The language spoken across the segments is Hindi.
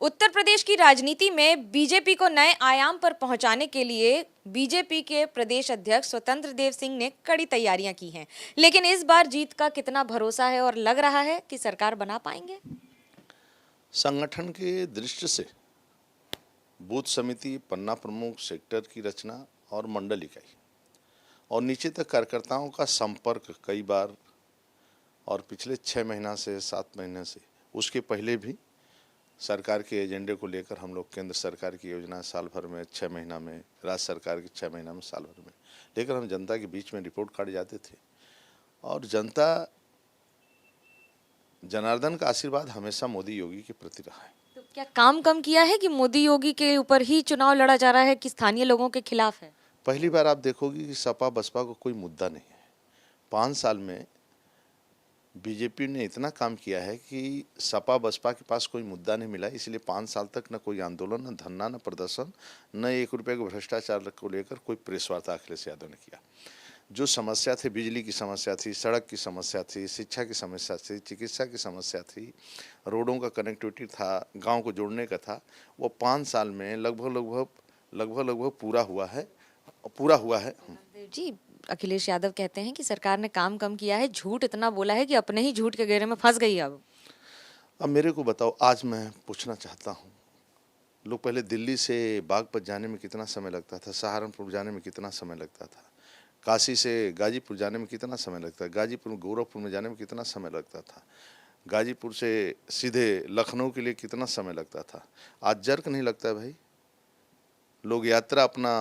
उत्तर प्रदेश की राजनीति में बीजेपी को नए आयाम पर पहुंचाने के लिए बीजेपी के प्रदेश अध्यक्ष स्वतंत्र देव सिंह ने कड़ी तैयारियां की हैं। लेकिन इस बार जीत का कितना भरोसा है और लग रहा है कि सरकार बना पाएंगे? संगठन के दृष्टि से बूथ समिति, पन्ना प्रमुख, सेक्टर की रचना और मंडल इकाई और नीचे तक कार्यकर्ताओं का संपर्क कई बार और पिछले 6 महीना से 7 महीने से उसके पहले भी सरकार के एजेंडे को लेकर हम लोग केंद्र सरकार की योजना साल भर में 6 महीना में, राज्य सरकार की 6 महीना में, साल भर में लेकर हम जनता के बीच में रिपोर्ट कार्ड जाते थे और जनता जनार्दन का आशीर्वाद हमेशा मोदी योगी के प्रति रहा है। तो क्या काम कम किया है कि मोदी योगी के ऊपर ही चुनाव लड़ा जा रहा है कि स्थानीय लोगों के खिलाफ है? पहली बार आप देखोगे कि सपा बसपा को कोई मुद्दा नहीं है। 5 साल में बीजेपी ने इतना काम किया है कि सपा बसपा के पास कोई मुद्दा नहीं मिला, इसलिए 5 साल तक न कोई आंदोलन, न धरना, न प्रदर्शन, न 1 रुपये के भ्रष्टाचार को लेकर कोई प्रेस वार्ता अखिलेश यादव ने किया। जो समस्या थी, बिजली की समस्या थी, सड़क की समस्या थी, शिक्षा की समस्या थी, चिकित्सा की समस्या थी, रोडों का कनेक्टिविटी था, गांव को जोड़ने का था, वो 5 साल में लगभग पूरा हुआ है। देव जी, अखिलेश यादव कहते हैं कि सरकार ने काम कम किया है, झूठ इतना बोला है कि अपने ही झूठ के घेरे में फंस गई है। अब मेरे को बताओ, आज मैं पूछना चाहता हूँ, लोग पहले दिल्ली से बागपत जाने में कितना समय लगता था, सहारनपुर जाने में कितना समय लगता था, काशी से गाजीपुर जाने में कितना समय लगता था, गाजीपुर में गोरखपुर में जाने में कितना समय लगता था, गाजीपुर से सीधे लखनऊ के लिए कितना समय लगता था। आज जर्क नहीं लगता है भाई। लोग यात्रा अपना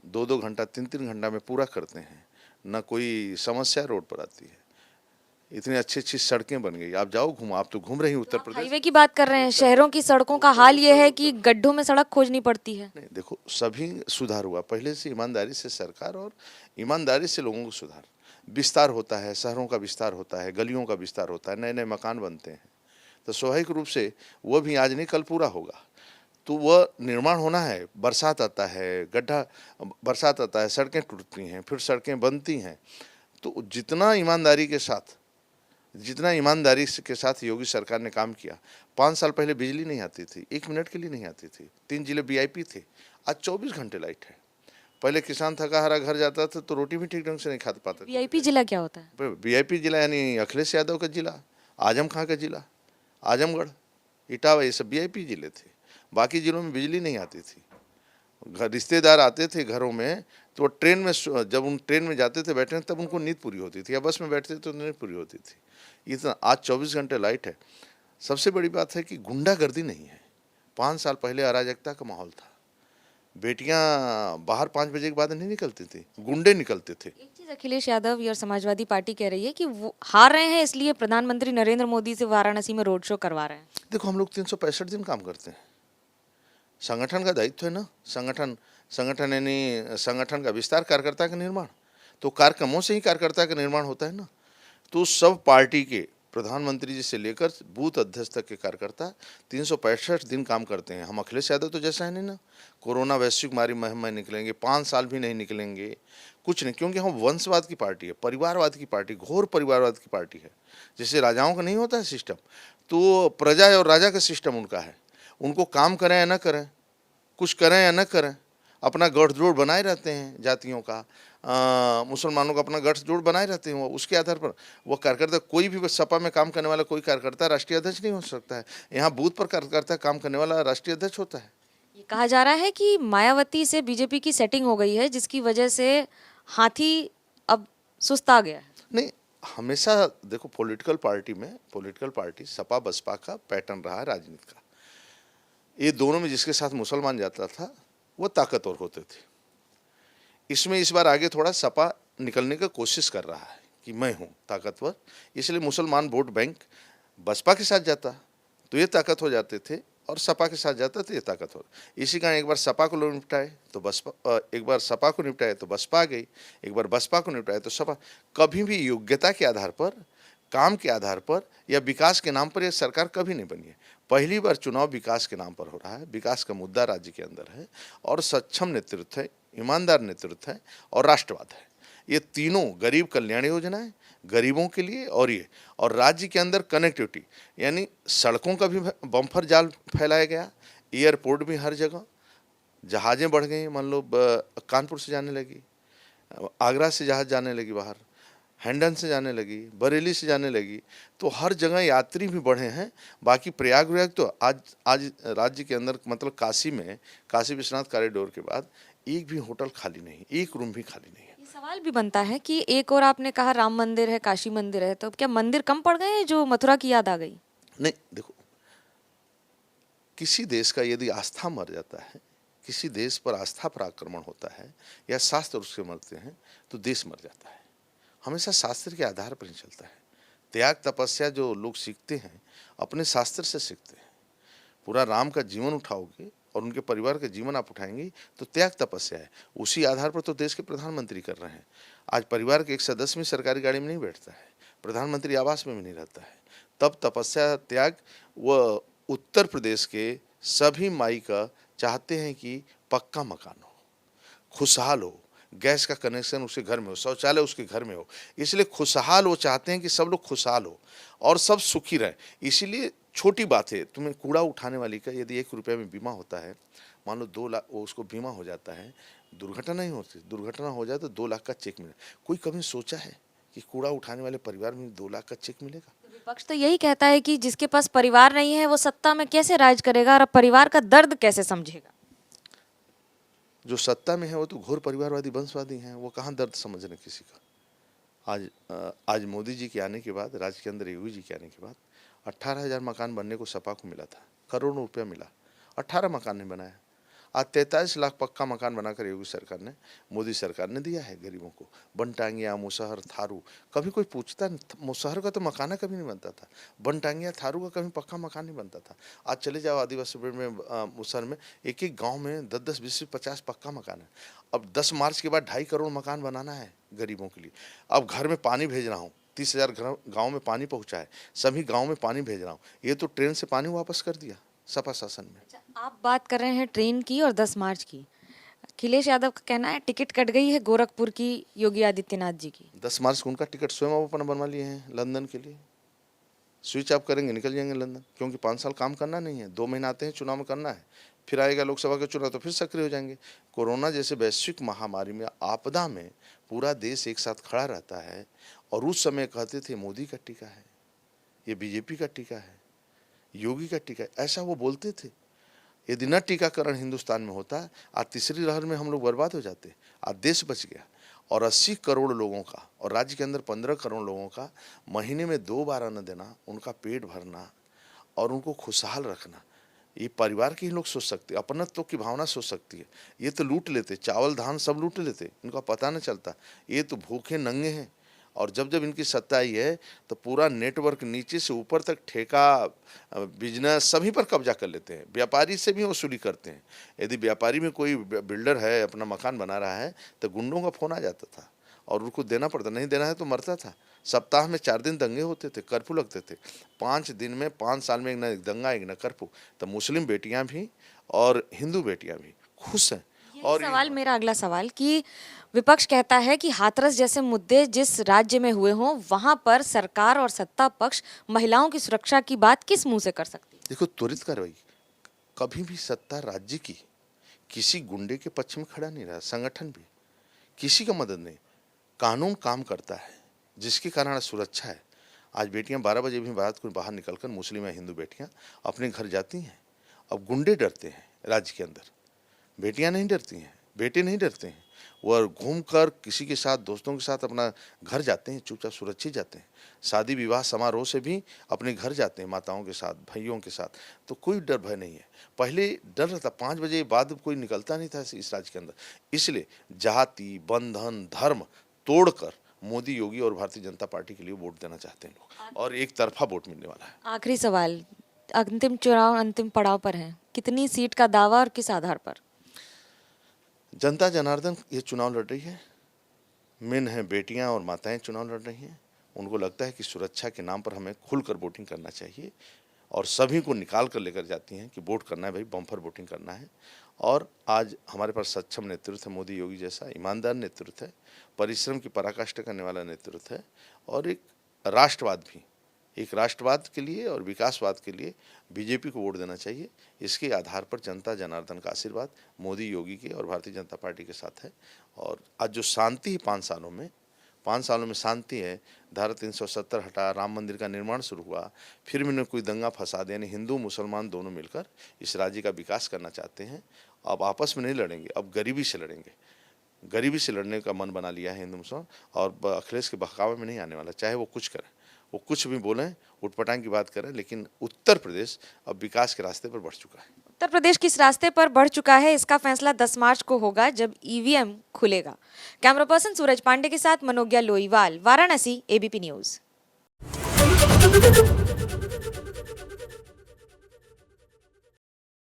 2-2 घंटा, 3-3 घंटा में पूरा करते हैं, न कोई समस्या रोड पर आती है। इतनी अच्छी सड़कें बन गई, आप जाओ घूमो, आप तो घूम रही हैं उत्तर प्रदेश। हाईवे की बात कर रहे हैं, शहरों की सड़कों का हाल ये है कि गड्ढों में सड़क खोजनी पड़ती है। नहीं, देखो सभी सुधार हुआ, पहले से ईमानदारी से सरकार और ईमानदारी से लोगों को सुधार, विस्तार होता है, शहरों का विस्तार होता है, गलियों का विस्तार होता है, नए नए मकान बनते हैं, तो स्वाभाविक रूप से वो भी आज नहीं कल पूरा होगा। तो वह निर्माण होना है, बरसात आता है, बरसात आता है, सड़कें टूटती हैं, फिर सड़कें बनती हैं। तो जितना ईमानदारी के साथ योगी सरकार ने काम किया। 5 साल पहले बिजली नहीं आती थी, 1 मिनट के लिए नहीं आती थी, 3 जिले वीआईपी थे, आज 24 घंटे लाइट है। पहले किसान थका हारा घर जाता था तो रोटी भी ठीक ढंग से नहीं खा पाता। वीआईपी जिला क्या होता है? वीआईपी जिला यानी अखिलेश यादव का जिला, आजम खां का जिला, आजमगढ़, इटावा, ये सब वीआईपी जिले थे। बाकी जिलों में बिजली नहीं आती थी। रिश्तेदार आते थे घरों में तो ट्रेन में, जब उन ट्रेन में जाते थे बैठने, तब उनको नींद पूरी होती थी, या बस में बैठते तो नींद पूरी होती थी। इतना आज 24 घंटे लाइट है। सबसे बड़ी बात है कि गुंडागर्दी नहीं है। 5 साल पहले अराजकता का माहौल था, बेटियां बाहर 5 बजे के बाद नहीं निकलती थी, गुंडे निकलते थे। एक चीज अखिलेश यादव और समाजवादी पार्टी कह रही है कि वो हार रहे हैं, इसलिए प्रधानमंत्री नरेंद्र मोदी से वाराणसी में रोड शो करवा रहे हैं। देखो, हम लोग 365 दिन काम करते हैं, संगठन का दायित्व है ना। संगठन यानी संगठन का विस्तार, कार्यकर्ता का निर्माण, तो कार्यक्रमों से ही कार्यकर्ता का निर्माण होता है ना। तो सब पार्टी के प्रधानमंत्री जी से लेकर बूथ अध्यक्ष तक के कार्यकर्ता 365 दिन काम करते हैं। हम अखिलेश यादव तो जैसा है नहीं ना, कोरोना वैश्विक महामारी में निकलेंगे, 5 साल भी नहीं निकलेंगे, कुछ नहीं, क्योंकि हम वंशवाद की पार्टी है, परिवारवाद की पार्टी, घोर परिवारवाद की पार्टी है। जैसे राजाओं का नहीं होता है सिस्टम, तो प्रजा और राजा का सिस्टम उनका है। उनको काम करें या न करें, कुछ करें या न करें, अपना गठजोड़ बनाए रहते हैं जातियों का, मुसलमानों का अपना गठजोड़ बनाए रहते हैं। वो उसके आधार पर वो कार्यकर्ता, कोई भी सपा में काम करने वाला कोई कार्यकर्ता राष्ट्रीय अध्यक्ष नहीं हो सकता है। यहाँ बूथ पर कार्यकर्ता काम करने वाला राष्ट्रीय अध्यक्ष होता है। ये कहा जा रहा है कि मायावती से बीजेपी की सेटिंग हो गई है, जिसकी वजह से हाथी अब सुस्ता गया है। नहीं, हमेशा देखो पॉलिटिकल पार्टी सपा बसपा का पैटर्न रहा है राजनीति का। ये दोनों में जिसके साथ मुसलमान जाता था वो ताकतवर होते थे। इसमें इस बार आगे थोड़ा सपा निकलने का कोशिश कर रहा है कि मैं हूँ ताकतवर, इसलिए मुसलमान वोट बैंक बसपा के साथ जाता तो ये ताकत हो जाते थे, और सपा के साथ जाता तो ये ताकत हो। इसी कारण एक बार सपा को लोग निपटाए तो बसपा, एक बार सपा को निपटाए तो बसपा आ गई, एक बार बसपा को निपटाए तो सपा। कभी भी योग्यता के आधार पर, काम के आधार पर या विकास के नाम पर यह सरकार कभी नहीं बनी है। पहली बार चुनाव विकास के नाम पर हो रहा है, विकास का मुद्दा राज्य के अंदर है, और सक्षम नेतृत्व है, ईमानदार नेतृत्व है और राष्ट्रवाद है। ये तीनों, गरीब कल्याण योजना है, गरीबों के लिए और राज्य के अंदर कनेक्टिविटी, यानी सड़कों का भी बम्फर जाल फैलाया गया, एयरपोर्ट भी हर जगह, जहाज़ें बढ़ गई, मान लो कानपुर से जाने लगी, आगरा से जहाज़ जाने लगी बाहर, हैंडन से जाने लगी, बरेली से जाने लगी, तो हर जगह यात्री भी बढ़े हैं। बाकी प्रयागराज तो आज राज्य के अंदर मतलब काशी में, काशी विश्वनाथ कॉरिडोर के बाद एक भी होटल खाली नहीं, एक रूम भी खाली नहीं है। ये सवाल भी बनता है कि एक और आपने कहा राम मंदिर है, काशी मंदिर है, तो अब क्या मंदिर कम पड़ गए हैं जो मथुरा की याद आ गई? नहीं, देखो, किसी देश का यदि आस्था मर जाता है, किसी देश पर आस्था पर आक्रमण होता है या शास्त्र उससे मरते हैं, तो देश मर जाता है। हमेशा शास्त्र के आधार पर ही चलता है। त्याग तपस्या जो लोग सीखते हैं अपने शास्त्र से सीखते हैं। पूरा राम का जीवन उठाओगे और उनके परिवार का जीवन आप उठाएंगे तो त्याग तपस्या है। उसी आधार पर तो देश के प्रधानमंत्री कर रहे हैं। आज परिवार के एक सदस्य भी सरकारी गाड़ी में नहीं बैठता है, प्रधानमंत्री आवास में भी नहीं रहता है। तब तपस्या त्याग व उत्तर प्रदेश के सभी माई का चाहते हैं कि पक्का मकान हो, खुशहाल हो, गैस का कनेक्शन उसके घर में हो, शौचालय उसके घर में हो। इसलिए खुशहाल वो चाहते हैं कि सब लोग खुशहाल हो और सब सुखी रहें। इसीलिए छोटी बात है, तुम्हें कूड़ा उठाने वाली का यदि 1 रुपये में बीमा होता है, मान लो 2 लाख वो उसको बीमा हो जाता है, दुर्घटना नहीं होती, दुर्घटना हो जाए तो 2 लाख का चेक मिले। कोई कभी सोचा है कि कूड़ा उठाने वाले परिवार में 2 लाख का चेक मिलेगा? तो विपक्ष तो यही कहता है कि जिसके पास परिवार नहीं है वो सत्ता में कैसे राज करेगा और अब परिवार का दर्द कैसे समझेगा? जो सत्ता में है वो तो घोर परिवारवादी वंशवादी हैं, वो कहाँ दर्द समझ रहे किसी का। आज मोदी जी के आने के बाद, राज्य के अंदर योगी जी के आने के बाद 18,000 मकान बनने को सपा को मिला था, करोड़ों रुपया मिला, 18 मकान ने बनाया। आज 43 लाख पक्का मकान बनाकर योगी सरकार ने, मोदी सरकार ने दिया है गरीबों को। बनटांगिया, मुसहर, थारू, कभी कोई पूछता नहीं, मुसहर का तो मकान कभी नहीं बनता था, बनटांगिया, थारू का कभी पक्का मकान नहीं बनता था। आज चले जाओ आदिवासी बेल्ट में, मुसहर में एक एक गाँव में 10-10, 20-20, 50 पक्का मकान है। अब 10 मार्च के बाद 2.5 करोड़ मकान बनाना है गरीबों के लिए। अब घर में पानी भेज रहा हूँ, 30,000 गाँव में पानी पहुँचा है, सभी गाँव में पानी भेज रहा हूँ। ये तो ट्रेन से पानी वापस कर दिया सपा शासन में। अच्छा, आप बात कर रहे हैं ट्रेन की और 10 मार्च की। अखिलेश यादव का कहना है टिकट कट गई है गोरखपुर की योगी आदित्यनाथ जी की। 10 मार्च को उनका टिकट स्वयं आप अपना बनवा लिए हैं लंदन के लिए। स्विच ऑफ करेंगे, निकल जाएंगे लंदन, क्योंकि 5 साल काम करना नहीं है, 2 महीने आते हैं, चुनाव में करना है, फिर आएगा लोकसभा का चुनाव तो फिर सक्रिय हो जाएंगे। कोरोना जैसे वैश्विक महामारी में, आपदा में पूरा देश एक साथ खड़ा रहता है और उस समय कहते थे मोदी का टीका है, ये बीजेपी का टीका है, योगी का टीका है, ऐसा वो बोलते थे। यदि न टीकाकरण हिंदुस्तान में होता, आज तीसरी लहर में हम लोग बर्बाद हो जाते। आज देश बच गया। और 80 करोड़ लोगों का और राज्य के अंदर 15 करोड़ लोगों का महीने में 2 बार अन्न देना, उनका पेट भरना और उनको खुशहाल रखना, ये परिवार के ही लोग सोच सकते, अपनत्व की भावना सोच सकती है। ये तो लूट लेते, चावल धान सब लूट लेते, इनका पता न चलता। ये तो भूखे नंगे हैं। और जब जब इनकी सत्ता आई है तो पूरा नेटवर्क नीचे से ऊपर तक, ठेका, बिजनेस, सभी पर कब्जा कर लेते हैं। व्यापारी से भी वसूली करते हैं। यदि व्यापारी में कोई बिल्डर है, अपना मकान बना रहा है, तो गुंडों का फोन आ जाता था और उनको देना पड़ता, नहीं देना है तो मरता था। सप्ताह में 4 दिन दंगे होते थे, कर्फ्यू लगते थे। 5 दिन में, 5 साल में एक न दंगा, एक न कर्फ्यू। तो मुस्लिम बेटियां भी और हिंदू बेटियां भी खुश हैं। और सवाल, मेरा अगला सवाल कि विपक्ष कहता है कि हाथरस जैसे मुद्दे जिस राज्य में हुए हों वहां पर सरकार और सत्ता पक्ष महिलाओं की सुरक्षा की बात किस मुंह से कर सकती है? देखो, त्वरित कार्रवाई, कभी भी सत्ता राज्य की किसी गुंडे के पक्ष में खड़ा नहीं रहा। संगठन भी किसी का मदद नहीं, कानून काम करता है, जिसके कारण सुरक्षा है। आज बेटियां 12 बजे भी बारात को बाहर निकलकर, मुस्लिम या हिंदू बेटियां अपने घर जाती हैं। अब गुंडे डरते हैं राज्य के अंदर, बेटियां नहीं डरती हैं, बेटे नहीं डरते हैं। वो घूमकर किसी के साथ, दोस्तों के साथ अपना घर जाते हैं, चुपचाप सुरक्षित जाते हैं। शादी विवाह समारोह से भी अपने घर जाते हैं, माताओं के साथ, भाइयों के साथ। तो कोई डर भय नहीं है। पहले डर रहता, 5 बजे बाद कोई निकलता नहीं था इस राज्य के अंदर। इसलिए जाति, बंधन, धर्म तोड़कर मोदी, योगी और भारतीय जनता पार्टी के लिए वोट देना चाहते हैं लोग, और एक तरफा वोट मिलने वाला है। आखिरी सवाल, अंतिम चुनाव अंतिम पड़ाव पर है, कितनी सीट का दावा और किस आधार पर? जनता जनार्दन ये चुनाव लड़ रही है। मेन है बेटियां और माताएं चुनाव लड़ रही हैं। उनको लगता है कि सुरक्षा के नाम पर हमें खुलकर वोटिंग करना चाहिए, और सभी को निकाल कर लेकर जाती हैं कि वोट करना है भाई, बम्पर वोटिंग करना है। और आज हमारे पास सक्षम नेतृत्व है, मोदी योगी जैसा ईमानदार नेतृत्व है, परिश्रम की पराकाष्ठा करने वाला नेतृत्व है, और एक राष्ट्रवाद भी, एक राष्ट्रवाद के लिए और विकासवाद के लिए बीजेपी को वोट देना चाहिए। इसके आधार पर जनता जनार्दन का आशीर्वाद मोदी, योगी के और भारतीय जनता पार्टी के साथ है। और आज जो शांति है 5 सालों में शांति है, धारा 370 हटा, राम मंदिर का निर्माण शुरू हुआ, फिर मैंने कोई दंगा फसाद, यानी हिंदू मुसलमान दोनों मिलकर इस राज्य का विकास करना चाहते हैं। अब आपस में नहीं लड़ेंगे, अब गरीबी से लड़ेंगे। गरीबी से लड़ने का मन बना लिया है हिंदू मुसलमान, और अखिलेश के बहकावे में नहीं आने वाला, चाहे वो कुछ करें, वो कुछ भी बोलें, उटपटांग की बात करें, लेकिन उत्तर प्रदेश अब विकास के रास्ते पर बढ़ चुका है। उत्तर प्रदेश किस रास्ते पर बढ़ चुका है, इसका फैसला 10 मार्च को होगा जब ईवीएम खुलेगा। कैमरा पर्सन सूरज पांडे के साथ मनोज्ञा लोईवाल, वाराणसी, एबीपी न्यूज।